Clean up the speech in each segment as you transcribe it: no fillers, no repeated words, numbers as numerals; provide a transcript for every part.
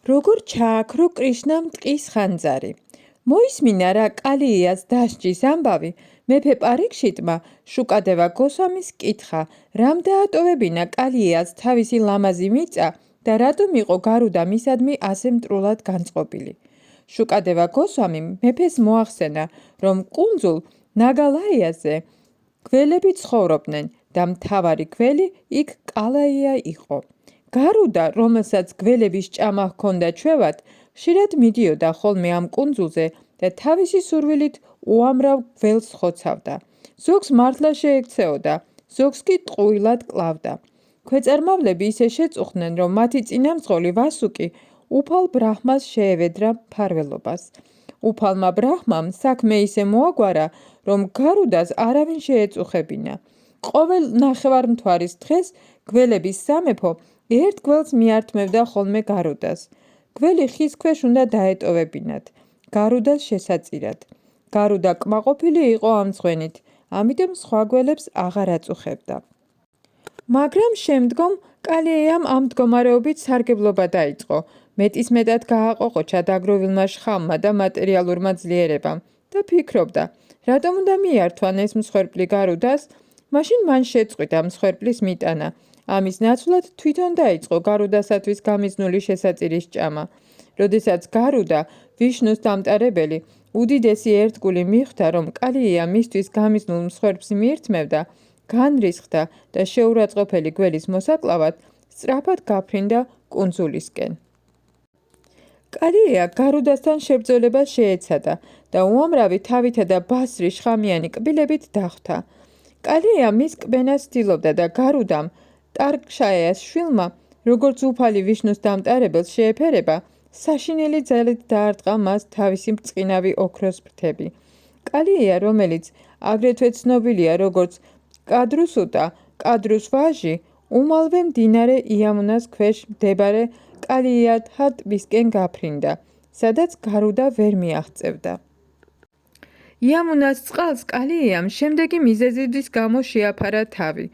როგორ ჩააქრო კრიშნამ ტყის ხანძარი. მოისმინა რა კალიას დასჯის ამბავი, მეფე პარიქშიტმა შუკადევა გოსვამის კითხა, რამ დაატოვებინა კალიას თავისი ლამაზი მიწა და რატომ იყო გარუდა მისადმი ასე მტრულად განწყობილი. შუკადევა გოსვამიმ მეფეს მოახსენა, რომ კუნძულ ნაგალაიაზე გველები ცხოვრობდნენ და მთავარი გველი იქ კალაია იყო. გარუდა, რომელსაც გველების ჭამა ჰქონდა ჩვევად, ხშირად მიდიოდა ხოლმე ამ კუნძულზე და თავისი სურვილით უამრავ გველს ხოცავდა. ზოგს მართლა შეექცეოდა, ზოგს კი ტყუილად კლავდა. ქვეწარმავლები ისე შეწუხდნენ, რომ მათი წინამძღოლი ვასუკი უფალ ბრაჰმას შეევედრა მფარველობას. უფალმა ბრაჰმამ საქმე ისე მოაგვარა, რომ გარუდას არავინ შეეწუხებინა. ყოველ ნახევარმთვარის დღეს გველების სამეფო ერთ გველს მიართმევდა ხოლმე გარუდას. გველი ხის ქვეშ უნდა დაეტოვებინათ, გარუდას შესაწირად. გარუდა კმაყოფილი იყო ამ ძღვენით, ამიტომ სხვა გველებს აღარ აწუხებდა. მაგრამ შემდგომ კალიამ ამ მდგომარეობით სარგებლობა დაიწყო. მეტისმეტად გააყოყოჩა დაგროვილმა შხამმა და მატერიალურმა ძლიერებამ და ფიქრობდა, რატომ უნდა მიართვან ეს მსხვერპლი გარუდას, მაშინ მან შეწყვიტა მსხვერპლის მიტანა. ამის ნაცვლად თვითონ დაიწყო გარუდასათვის გამიზნული შესაწირის ჭამა. როდესაც გარუდა, ვიშნუს დამტარებელი, უდიდესი ერთგული მიხვდა, რომ კალია მისთვის გამიზნულ მსხვერპლს მიირთმევდა, განრისხდა და შეურაცხყოფელი გველის მოსაკლავად სწრაფად გაფრინდა კუნძულისკენ. კალია გარუდასთან შებრძოლებას შეეცადა და უამრავი თავითა და ბასრი შხამიანი კბილებით დახვდა. კალია მის კბენას ცდილობდა და გარუდამ ტარკშაიას შვილმა, როგორც უფალი ვიშნუს დამტარებელს შეეფერება, საშინელი ძალით დაარტყა მას თავისი ბრწყინავი ოქროს ფრთები. კალია, რომელიც აგრეთვე ცნობილია როგორც კადრუსუტა, კადრუს ვაჟი, უმალვე მდინარე იამუნას ქვეშ მდებარე კალიათა ტბისკენ გაფრინდა, სადაც გარუდა ვერ მიაღწევდა. იამუნას წყალს კალიამ შემდეგი მიზეზის გამო შეაფარა თავი.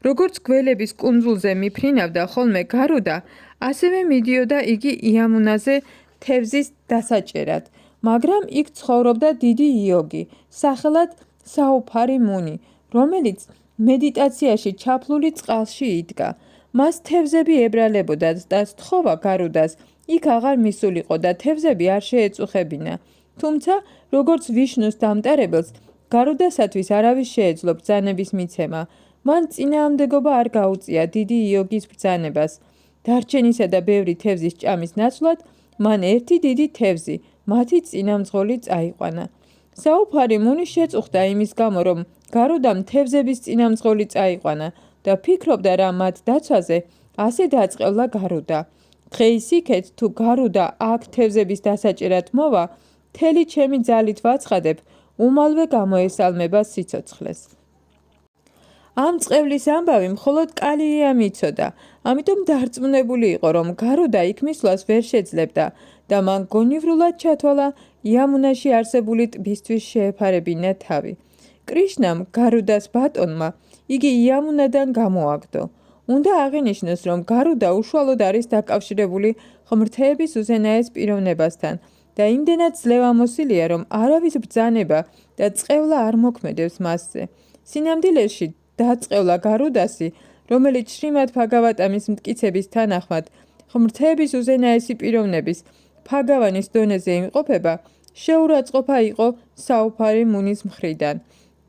როგორც გველების კუნძულზე მიფრინავდა ხოლმე გარუდა, ასევე მიდიოდა იგი იამუნაზე თევზის დასაჭერად, მაგრამ იქ ცხოვრობდა დიდი იოგი, სახელად საუფარი მუნი, რომელიც მედიტაციაში ჩაფლული წყალში იდგა. მას თევზები ებრალებოდა და სთხოვა გარუდას იქ აღარ მისულიყო და თევზები არ შეეწუხებინა. თუმცა, როგორც ვიშნუს დამტარებელს, გარუდასათვის არავის შეეძლო ბრძანების მიცემა. მან წინააღმდეგობა არ გაუწია დიდი იოგის ბრძანებას. დარჩენისა და ბევრი თევზის ჭამის ნაცვლად, მან ერთი დიდი თევზი, მათი წინამძღოლი წაიყვანა. საუფარი მუნი შეწუხდა იმის გამო, რომ გარუდამ თევზების წინამძღოლი წაიყვანა და ფიქრობდა რა მათ დაცვაზე, ასე დაწყევლა გარუდა. დღეისიქეთ თუ გარუდა აქ თევზების დასაჭერად მოვა, მთელი ჩემი ძალით ვაცხადებ, უმალვე გამოესალმება სიცოცხლეს. ამ წყევლის ამბავი მხოლოდ კალიამ იცოდა, ამიტომ დარწმუნებული იყო, რომ გარუდა იქ მისვლას ვერ შეძლებდა და მან გონივრულად ჩათვალა იამუნაში არსებული ტბისთვის შეეფარებინა თავი. კრიშნამ, გარუდას ბატონმა, იგი იამუნადან გამოაგდო. უნდა აღინიშნოს, რომ გარუდა უშუალოდ არის დაკავშირებული ღმრთების უზენაეს პიროვნებასთან და იმდენად ძლევამოსილია, რომ არავის ბრძანება და წყევლა არ მოქმედებს მასზე. სინამდვილეში დაწყევლა გარუდასი, რომელიც შრიმად ფაგავატამის მტკიცების თანახმად ღმრთების უზენაესი პიროვნების ფაგავანის დონეზე იმყოფება, შეურაცხყოფა იყო საუფარი მუნის მხრიდან.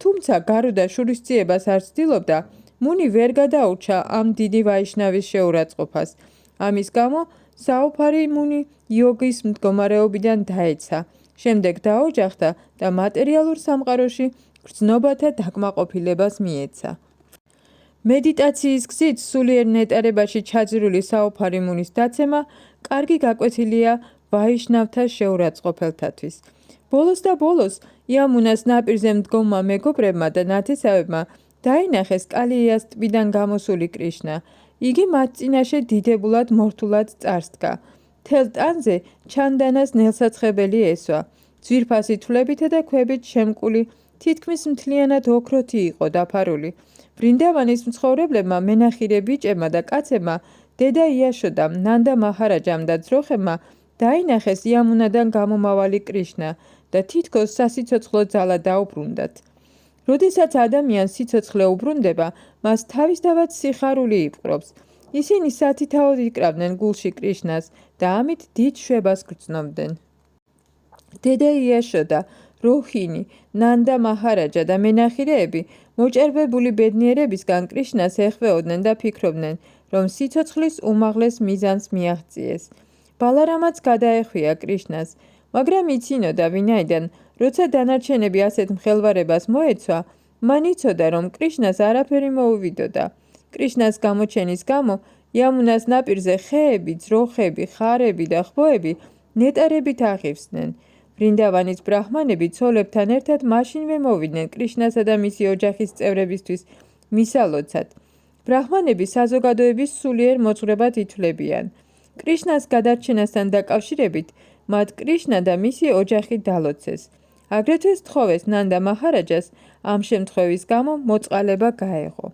თუმცა გარუდა შურისძიებას არ ცდილობდა, მუნი ვერ გადაურჩა ამ დიდი ვაიშნავის შეურაცხყოფას. ამის გამო საუფარი მუნი იოგის მდგომარეობიდან დაეცა, შემდეგ დაოჯახდა და მატერიალურ სამყაროში გრძნობათა დაკმაყოფილებას მიეცა. მედიტაციის გზით სულიერ ნეტარებაში ჩაძირული საუფარი მუნის დაცემა კარგი გაკვეთილია ვაიშნავთა შეურაცხყოფელთათვის. ბოლოს და ბოლოს იამუნას ნაპირზე მდგომმა მეგობრებმა და ნათესავებმა დაინახეს კალიას ტბიდან გამოსული კრიშნა. იგი მათ წინაშე დიდებულად მორთულად წარსდგა. მთელ ტანზე ჩანდანას ნელსაცხებელი ესვა. ძვირფასი თვლებითა და ქვებით შემკული, თითქმის მთლიანად ოქროთი იყო დაფარული. ბრინდავანის მცხოვრებლებმა, მენახირე ბიჭებმა და კაცებმა დედა იაშოდამ, ნანდა მაჰარაჯამ და ძროხებმა დაინახეს იამუნადან გამომავალი კრიშნა და თითქოს სასიცოცხლო ძალა დაუბრუნდათ. როდესაც ადამიანს სიცოცხლე უბრუნდება, მას თავისთავად სიხარული იპყრობს. ისინი სათითაოდ იკრავდნენ გულში კრიშნას და ამით დიდ შვებას გრძნობდნენ. დედა იაშოდა, როჰინი, ნანდა მაჰარაჯა და მენახირეები მოჭერბებული ბედნიერებისგან კრიშნას ეხვეოდნენ და ფიქრობდნენ, რომ სიცოცხლის უმაღლეს მიზანს მიაღწიეს. ბალარამაც გადაეხვია კრიშნას, მაგრამ იცინოდა ვინაიდან, როცა დანარჩენები ასეთ მხელვარებას მოეცვა, მან იცოდა, რომ კრიშნას არაფერი მოუვიდოდა. კრიშნას გამოჩენის გამო იამუნას ნაპირზე ხეები, ძროხები, ხარები და ხვოები ნეტარებით აღივსდნენ. ვრინდავანის ბრაჰმანები ცოლებთან ერთად მაშინვე მოვიდნენ კრიშნასა და მისი ოჯახის წევრებისთვის მისალოცად. ბრაჰმანები საზოგადოების სულიერ მოძღვრებად ითვლებიან. კრიშნას გადარჩენასთან დაკავშირებით მათ კრიშნა და მისი ოჯახი დალოცეს. აგრეთვე სთხოვეს ნანდა მაჰარაჯას ამ შემთხვევის გამო მოწყალება გაეღო.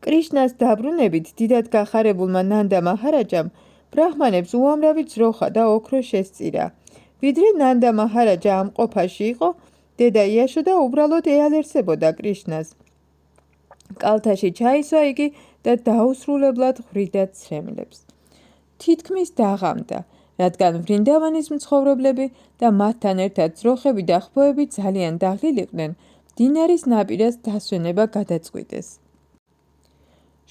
კრიშნას დაბრუნებით დიდად გახარებულმა ნანდა მაჰარაჯამ ბრაჰმანებს უამრავი ძროხა და ოქრო შესწირა. ვიდრე ნანდა მაჰარაჯა ამ ყოფაში იყო, დედა იაშოდა უბრალოდ ეალერსებოდა კრიშნას. კალთაში ჩაისვა იგი და დაუსრულებლად ხვრიდა ცრემლებს. თითქმის დაღამდა, რადგან ვრინდავანის მცხოვრებლები და მათთან ერთად ძროხები და ხვოები ძალიან დაღლილიყვნენ, მდინარის ნაპირას დასვენება გადაწყვიტეს.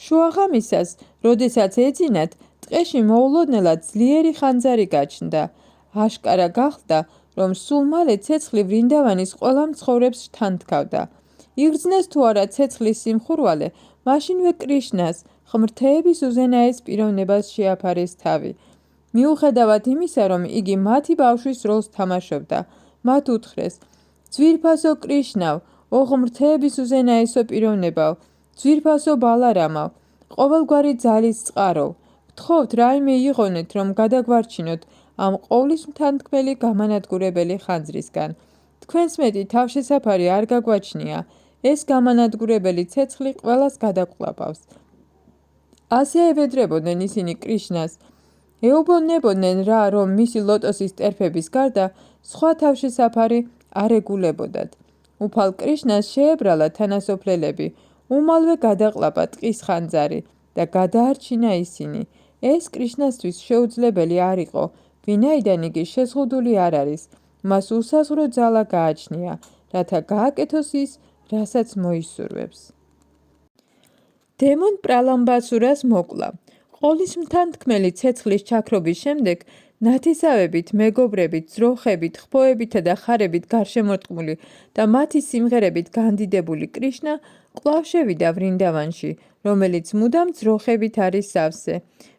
შუაღამისას, როდესაც ეძინათ, ტყეში მოულოდნელად ძლიერი ხანძარი გაჩნდა. აშკარა გახდა, რომ სულ მალე ცეცხლი ვრინდავანის ყველა მცხოვრებს შთანთქავდა. იგრძნეს თუ არა ცეცხლის სიმხურვალე, მაშინვე კრიშნას ღმრთეების უზენაეს პიროვნებას შეაფარეს თავი. მიუხედავად იმისა, რომ იგი მათი ბავშვის როლს თამაშობდა, მათ უთხრეს: ძვირფასო კრიშნავ, ო ღმრთეების უზენაესო პიროვნებავ, ძვირფასო ბალარამავ, ყოველგვარი ძალის წყარო, გთხოვთ რაიმე იღონეთ, რომ გადაგვარჩინოთ ამ ყოვლის მთანთქმელი გამანადგურებელი ხანძრისგან. თქვენს მეტი თავშესაფარი არ გაგვაჩნია, ეს გამანადგურებელი ცეცხლი ყველას გადაყვლაპავს. ასე ევედრებოდნენ ისინი კრიშნას. ეუბნებოდნენ რა, რომ მისი ლოტოსის ტერფების გარდა სხვა თავშესაფარი არ ეგულებოდათ. უფალ კრიშნას შეებრალა თანასოფლელები, უმალვე გადაყლაპა ტყის ხანძარი და გადაარჩინა ისინი. ეს კრიშნასთვის შეუძლებელი არ იყო, ვინაიდან იგი შეზღუდული არ არის, მას უსაზღვრო ძალა გააჩნია, რათა გააკეთოს ის, რასაც მოისურვებს. დემონ პრალამბასურას მოკლა. ყოლის მთანთქმელი ცეცხლის ჩაქრობის შემდეგ, ნათესავებით, მეგობრებით, ძროხებით, ხვოებითა და ხარებით გარშემორტყმული და მათი სიმღერებით განდიდებული კრიშნა კვლავ შევიდა ვრინდავანში, რომელიც მუდამ ძროხებით არის სავსე.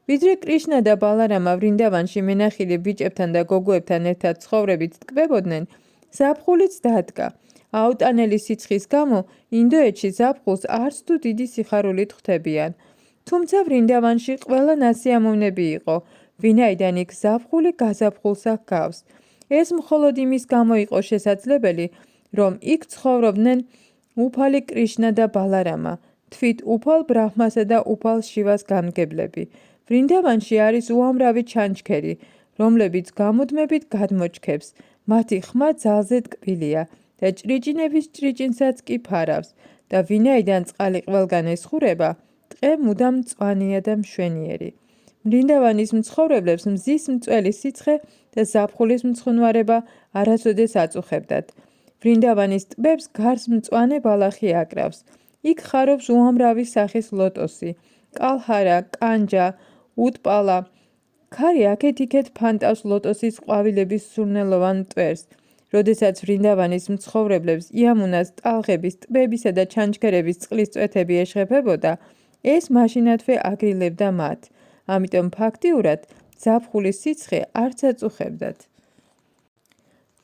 ვიდრე კრიშნა და ბალარამა ვრინდავანში მენახილი ბიჭებთან და გოგოებთან ერთად ცხოვრებით ტკბებოდნენ, ზაფხულიც დადგა. აუტანელი სიცხის გამო ინდოეთში ზაფხულს არც თუ დიდი სიხარულით ხვდებიან. თუმცა ვრინდავანში ყველა ნასიამოვნები იყო, ვინაიდან იქ ზაფხული გაზაფხულს ჰგავს. ეს მხოლოდ იმის გამო იყო შესაძლებელი, რომ იქ ცხოვრობდნენ უფალი კრიშნა და ბალარამა, თვით უფალ ბრაჰმასა და უფალ შივას გამგებლები. ვრინდავანში არის უამრავი ჩანჩქერი, რომლებიც გამუდმებით გადმოჩქებს, მათი ხმა ძალზე ტკბილია და ჭრიჭინების ჭრიჭინსაც კი ფარავს და ვინაიდან წყალი ყველგან ესხურება, ტყე მუდამ მწვანეა და მშვენიერი. ვრინდავანის მცხოვრებლებს მზის მწველი სიცხე და ზაფხულის მცხუნვარება არასოდეს აწუხებდათ. ვრინდავანის ტბებს გარს მწვანე ბალახი აკრავს. იქ ხარობს უამრავი სახის ლოტოსი, კალჰარა, კანჯა, უტპალა. ქარი აქეთ-იქეთ ფანტავს ლოტოსის ყვავილების სურნელოვან მტვერს. როდესაც ვრინდავანის მცხოვრებლებს იამუნას ტალღების, ტბებისა და ჩანჩქერების წყლის წვეთები ეშღებებოდა, ეს მაშინათვე აგრილებდა მათ. ამიტომ ფაქტიურად ზაფხულის სიცხე არც აწუხებდათ.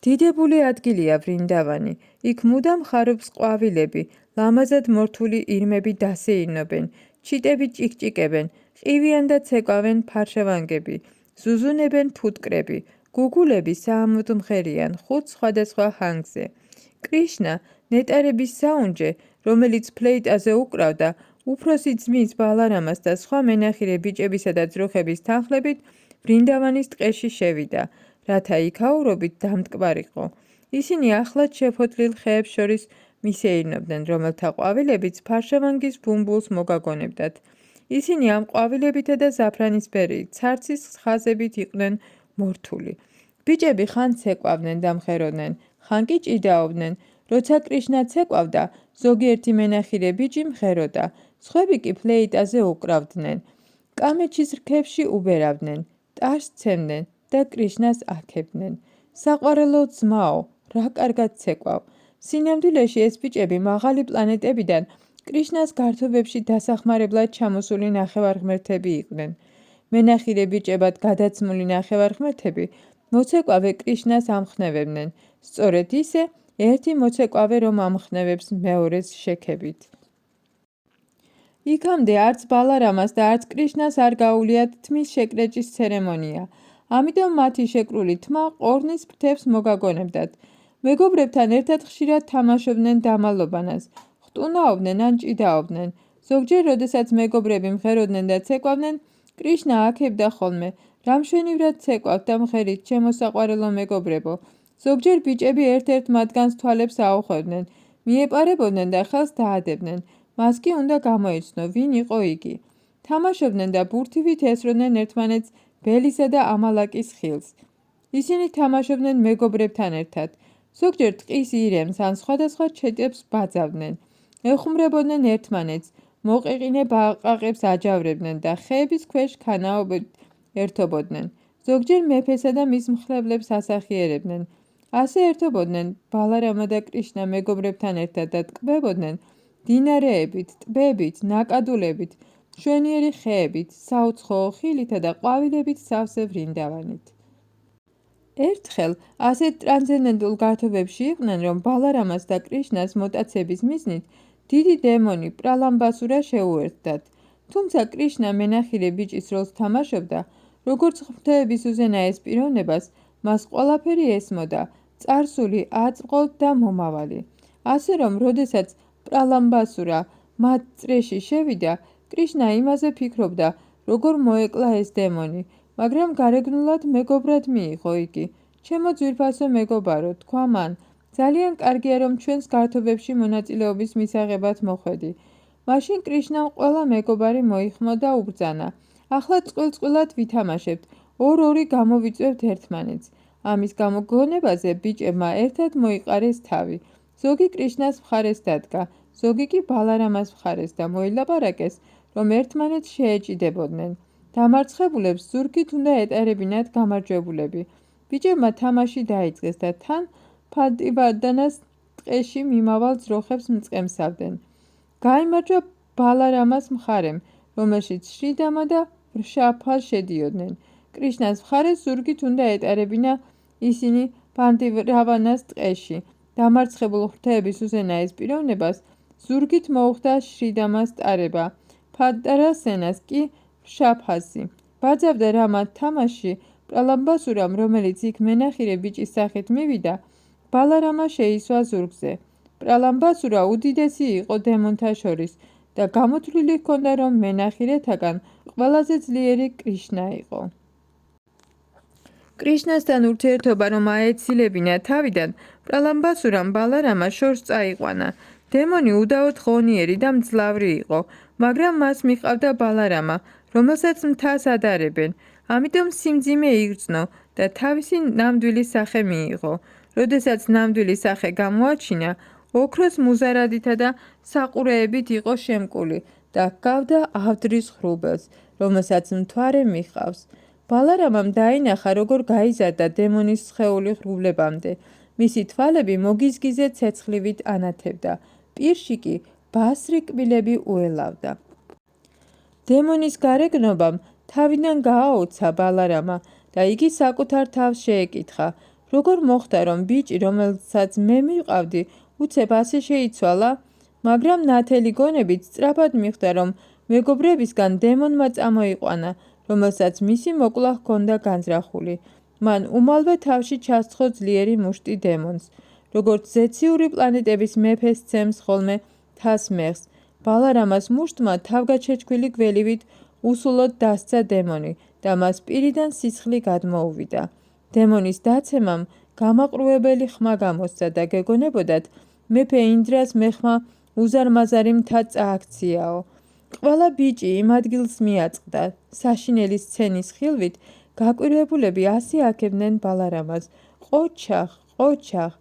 დიდებული ადგილია ვრინდავანი. იქ მუდამ ხარობს ყვავილები, ლამაზად მორთული ირმები დასეირნობენ, ჩიტები ჭიკჭიკებენ, ყივიან და ცეკვავენ ფარშავანგები, ზუზუნებენ ფუტკრები, გუგულები საამოდგმხერიან 5 სხვადასხვა ჰანგზე. კრიშნა, ნეტარების საუნჯე, რომელიც ფლეიტაზე უკრავდა, უფროსი ძმის ბალარამას და სხვა მენახირე ბიჭებისა და ძროხების თანხლებით ვრინდავანის ტყეში შევიდა, რათა იქაურობით დამტკბარიყო. ისინი ახლად შეფოთლილ ხეებს შორის მისეირნობდნენ, რომელთა ყვავილებიც ფარშავანგის ბუმბულს მოგაგონებდათ. ისინი ამ ყვავილებითა და ზაფრანისფერი ცარცის ხაზებით იყვნენ მორთული. ბიჭები ხან ცეკვავდნენ და მღეროდნენ, ხან კი ჭიდაობდნენ. როცა კრიშნა ცეკვავდა, ზოგიერთი მენახირე ბიჭი მღეროდა, სხვები კი ფლეიტაზე უკრავდნენ. კამეჩის რქებში უბერავდნენ, ტაშს ცემდნენ და კრიშნას აქებდნენ. საყვარელო ძმაო, რა კარგად ცეკვავ. სინამდვილეში ეს ბიჭები მაღალი პლანეტებიდან კრიშნას გართობებში დასახმარებლად ჩამოსული ნახევარღმერთები იყვნენ. მენახირე ბიჭებად გადაცმული ნახევარღმერთები მოცეკვავე კრიშნას ამხნევებდნენ, სწორედ ისე ერთი მოცეკვავე რომ ამხნევებს მეორეს შექებით. იქამდე არც ბალარამას და არც კრიშნას არ გაუვლიათ თმის შეკრეჭის ცერემონია, ამიტომ მათი შეკრული თმა ყორნის ფრთებს მოგაგონებდათ. მეგობრებთან ერთად ხშირად თამაშობდნენ დამალობანას, ხტუნაობდნენ ან ჭიდაობდნენ. ზოგჯერ, როდესაც მეგობრები მღეროდნენ და ცეკვავდნენ, კრიშნა აქებდა ხოლმე, რა მშვენივრად ცეკვავთ და მღერით, ჩემო საყვარელო მეგობრებო. ზოგჯერ ბიჭები ერთ-ერთ მათგანს თვალებს აუხვევდნენ, მიეპარებოდნენ და ხელს დაადებდნენ. მას კი უნდა გამოეცნო, ვინ იყო იგი. თამაშობდნენ და ბურთივით ესროდნენ ერთმანეთს ბელისა და ამალაკის ხილს. ისინი თამაშობდნენ მეგობრებთან ერთად. ზოგჯერ ტყის ირემს ან სხვადასხვა ჩეტებს ბაძავდნენ. ეხუმრებოდნენ ერთმანეთს, მოყეყინე ბაყაყებს აჯავრებდნენ და ხეების ქვეშ ქანაობით ერთობოდნენ. ზოგჯერ მეფესა და მის მხლებლებს ასახიერებდნენ. ასე ერთობოდნენ ბალარამა და კრიშნა მეგობრებთან ერთად და ტკბებოდნენ დინარეებით, ტბებით, ნაკადულებით, მშვენიერი ხეებით, საუცხოო ხილითა და ყვავილებით სავსე ვრინდავანით. ერთხელ ასეთ ტრანსცენდენტულ გართობებში იყვნენ, რომ ბალარამას და კრიშნას მოტაცების მიზნით დიდი დემონი პრალამბასურა შეუერთდათ. თუმცა კრიშნა მენახირე ბიჭის როლს თამაშობდა, როგორც ღვთაების უზენაეს პიროვნებას, მას ყველაფერი ესმოდა, წარსული, აწმყო და მომავალი. ასე რომ, როდესაც პრალამბასურა მათ წრეში შევიდა, კრიშნა იმაზე ფიქრობდა, როგორ მოეკლა ეს დემონი, მაგრამ გარეგნულად მეგობრად მიიღო იგი. ჩემო ძვირფასო მეგობარო, თქვა მან, ძალიან კარგია რომ ჩვენს გართობებში მონაწილეობის მისაღებად მოხვედი. მაშინ კრიშნამ ყველა მეგობარი მოიხმო და უბრძანა. ახლა წყვილ-წყვილად ვითამაშებთ, ორ-ორი გამოვიწვევთ ერთმანეთს. ამის გამო გონებაზე ბიჭებმა ერთად მოიყარეს თავი. ზოგი კრიშნას მხარეს დადგა, ზოგი კი ბალარამას მხარეს და მოილაპარაკეს, რომ ერთმანეთს შეეჭიდებოდნენ. დამარცხებულებს ზურგით უნდა ეტარებინათ გამარჯვებულები. ბიჭებმა თამაში დაიწყეს და თან ფანტივარდანას ტყეში მიმავალ ძროხებს მწყემსავდნენ. გაიმარჯვა ბალარამას მხარემ, რომელშიც შრიდამა და ვრშაფა შედიოდნენ. კრიშნას მხარეს ზურგით უნდა ეტარებინა ისინი ფანტივარდანას ტყეში. დამარცხებულ ღვთაების უზენაეს პიროვნებას ზურგით მოუხდა შრიდამას ტარება, ფანტარასენას კი ვრშაფასი. ბაძავდა რა მათ თამაში პრალამბასურამ, რომელიც იქ მენახირე ბიჭის სახით მივიდა, ბალარამა შეისვა ზურგზე. პრალამბასურა უდიდესი იყო დემონთა შორის და გამოთვლილი ჰქონდა, რომ მენახირეთაგან ყველაზე ძლიერი კრიშნა იყო. კრიშნასთან ურთიერთობა რომ აეცილებინა თავიდან, პრალამბასურამ ბალარამა შორს წაიყვანა. დემონი უდაოდ ღონიერი და მძლავრი იყო, მაგრამ მას მიჰყავდა ბალარამა, რომელსაც მთას ადარებენ. ამიტომ სიმძიმე იგრძნო და თავისი ნამდვილი სახე მიიღო. როდესაც ნამდვილი სახე გამოაჩინა, ოქროს მუზარადითა და საყურეებით იყო შემკული და ჰგავდა ავდრის ღრუბელს, რომელსაც მთვარე მიჰყავს. ბალარამამ დაინახა, როგორ გაიზარდა დემონის სხეული ღრუბლებამდე. მისი თვალები მოგიზგიზე ცეცხლივით ანათებდა, პირში კი ბასრი კბილები უელავდა. დემონის გარეგნობამ თავიდან გააოცა ბალარამა და იგი საკუთარ თავს შეეკითხა, როგორ მოხდა, რომ ბიჭი, რომელსაც მე მივყავდი, უცებ ასე შეიცვალა, მაგრამ ნათელი გონებით სწრაფად მიხვდა, რომ მეგობრებისგან დემონმა წამოიყვანა, რომელსაც მისი მოკლა ჰქონდა განზრახული. მან უმალვე თავში ჩასცხო ძლიერი მუშტი დემონს. როგორც ზეციური პლანეტების მეფე სცემს ხოლმე თასმეხს, ბალარამას მუშტმა თავგაჩეჩქვილი გველივით უსულოდ დასცა დემონი და მას პირიდან სისხლი გადმოუვიდა. დემონის დაცემამ გამაყრუებელი ხმა გამოსცა და გეგონებოდათ მეფე ინდრას მეხმა უზარმაზარი მთა წააქციაო. ყველა ბიჭი იმ ადგილს მიაწყდა. საშინელი სცენის ხილვით გაკვირვებულები ასე აქებდნენ ბალარამას. ყოჩახ, ყოჩახ.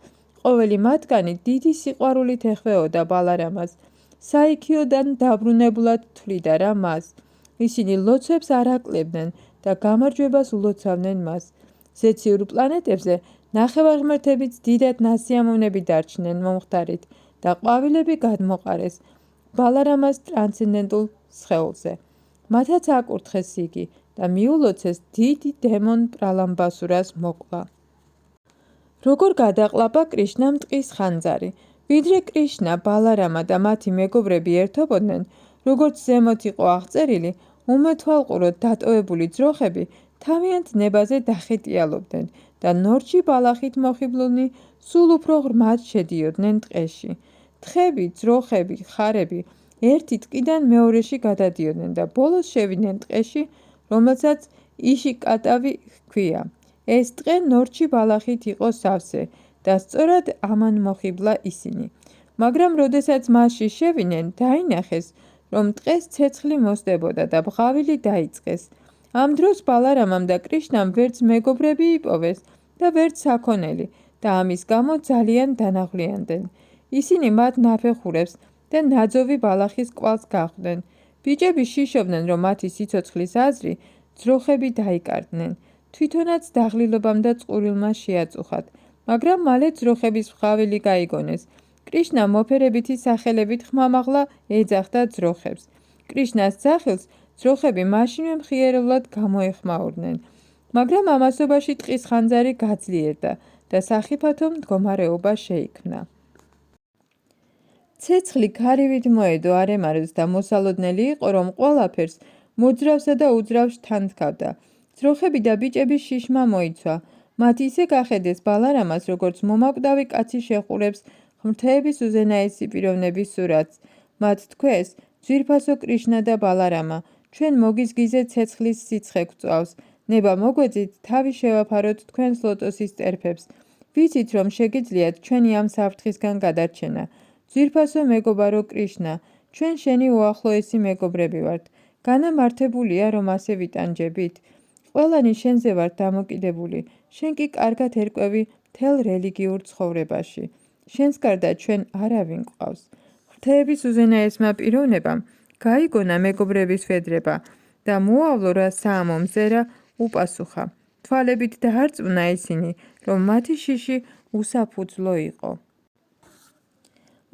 ყოველი მათგანი დიდი სიყვარულით ეხვეოდა ბალარამას. საიქიოდან დაბრუნებულად თვლიდა რა მას. ისინი ლოცვებს არ აკლებდნენ და გამარჯვებას ულოცავდნენ მას. ზეციურ პლანეტებზე ნახევარღმერთებიც დიდად ნასიამოვნები დარჩნენ მომხდარით და ყვავილები გადმოყარეს ბალარამას ტრანსცენდენტულ სხეულზე. მათაც აკურთხეს იგი და მიულოცეს დიდი დემონ პრალამბასურას მოკვლა. როგორ გადაყლაპა კრიშნამ ტყის ხანძარი. ვიდრე კრიშნა, ბალარამა და მათი მეგობრები ერთობოდნენ, როგორც ზემოთ იყო აღწერილი, უმეთვალყუროდ დატოვებული ძროხები თავიანთ ნებაზე დახეტიალობდნენ და ნორჩი ბალახით მოხიბლულნი სულ უფრო ღრმად შედიოდნენ ტყეში. თხები, ძროხები, ხარები ერთი ტყიდან მეორეში გადადიოდნენ და ბოლოს შევიდნენ ტყეში, რომელსაც იშიკატავი ჰქვია. ეს ტყე ნორჩი ბალახით იყო სავსე და სწორად ამან მოხიბლა ისინი. მაგრამ როდესაც მასში შევიდნენ, დაინახეს, რომ ტყეს ცეცხლი მოსდებოდა და ბღავილი დაიწყეს. ამ დროს ბალარამამ და კრიშნამ ვერც მეგობრები იპოვეს და ვერც საქონელი და ამის გამო ძალიან დანაღვლიანდენ. ისინი მათ ნაფეხურებს და ნაძოვი ბალახის კვალს გახვდნენ. ბიჭები შიშობდნენ, რომ მათი სიცოცხლის აზრი ძროხები დაიკარგნენ. თვითონაც დაღლილობამ და წყურულმა შეაწუხათ, მაგრამ მალე ძროხების ბღავილი გაიგონეს. კრიშნა მოფერებითი სახელებით ხმამაღლა ეძახდა ძროხებს. კრიშნას ძახილს ძროხები მაშინვე მხიარულად გამოეხმაურნენ, მაგრამ ამასობაში ტყის ხანძარი გაძლიერდა და სახიფათო მდგომარეობა შეიქმნა. ცეცხლი ქარივით მოედო არემარეს და მოსალოდნელი იყო, რომ ყველაფერს მოძრავსა და უძრავს თანთქავდა. ძროხები და ბიჭები შიშმა მოიცვა. მათ ისე გახედეს ბალარამას, როგორც მომაკვდავი კაცი შეყურებს ღმრთების უზენაესი პიროვნების სურათს. მათ თქვეს, ძვირფასო კრიშნა და ბალარამა, ჩვენ მოგიზგიზეთ ცეცხლის სიცხე გვწვავს. ნება მოგვეწით, თავი შევაფაროთ თქვენს ლოტოსის წერფებს. ვიცით, რომ შეგიძლიათ ჩვენი ამ საფრთხისგან გადარჩენა. ძვირფასო მეგობარო კრიშნა, ჩვენ შენი უახლოესი მეგობრები ვართ. განამართებულია, რომ ასე ვიტანჯებით. ყველანი შენზე ვართ დამოკიდებული. შენ კი კარგად ერკვევი მთელ რელიგიურ ცხოვრებაში. შენს გარდა ჩვენ არავინ გვყავს. ღმრთების უზენაესმა პიროვნებამ გაიგონა მეგობრების ვედრება და მოავლო რა საამო მზერა უპასუხა. თვალებით დაარწმუნა ისინი, რომ მათი შიში უსაფუძვლო იყო.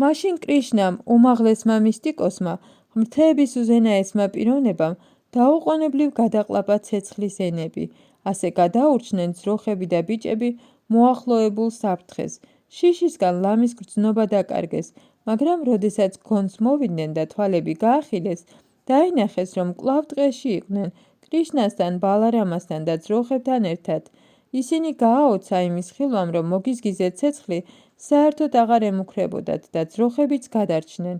მაშინ კრიშნამ, უმაღლესმა მისტიკოსმა, ღმრთების უზენაესმა პიროვნებამ დაუყოვნებლივ გადაყლაპა ცეცხლის ენები. ასე გადაურჩნენ ძროხები და ბიჭები მოახლოებულ საფრთხეს. შიშისგან ლამის გრძნობა დაკარგეს, მაგრამ როდესაც გონს მოვიდნენ და თვალები გაახილეს, დაინახეს, რომ კვლავ ტყეში იყვნენ კრიშნასთან, ბალარამასთან და ძროხებთან ერთად. ისინი გააოცა იმის ხილვამ, რომ მოგიზგიზეთ ცეცხლი საერთოდ აღარ ემუქრებოდათ და ძროხებიც გადარჩნენ.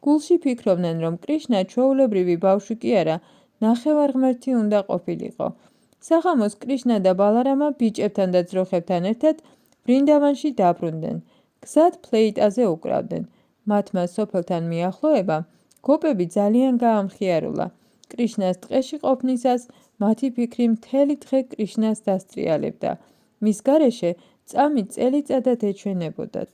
გულში ფიქრობდნენ, რომ კრიშნა ჩვეულებრივი ბავშვი კი არა, ნახევარღმერთი უნდა ყოფილიყო. საღამოს კრიშნა და ბალარამა ბიჭებთან და ძროხებთან ერთად ვრინდავანში დაბრუნდნენ. გზად ფლეიტაზე უკრავდნენ. მათმა სოფელთან მიახლოება გოპები ძალიან გაამხიარულა. კრიშნას ტყეში ყოფნისას მათი ფიქრი მთელი დღე კრიშნას დასტრიალებდა. მის გარეშე წამი წელიწადად ეჩვენებოდათ.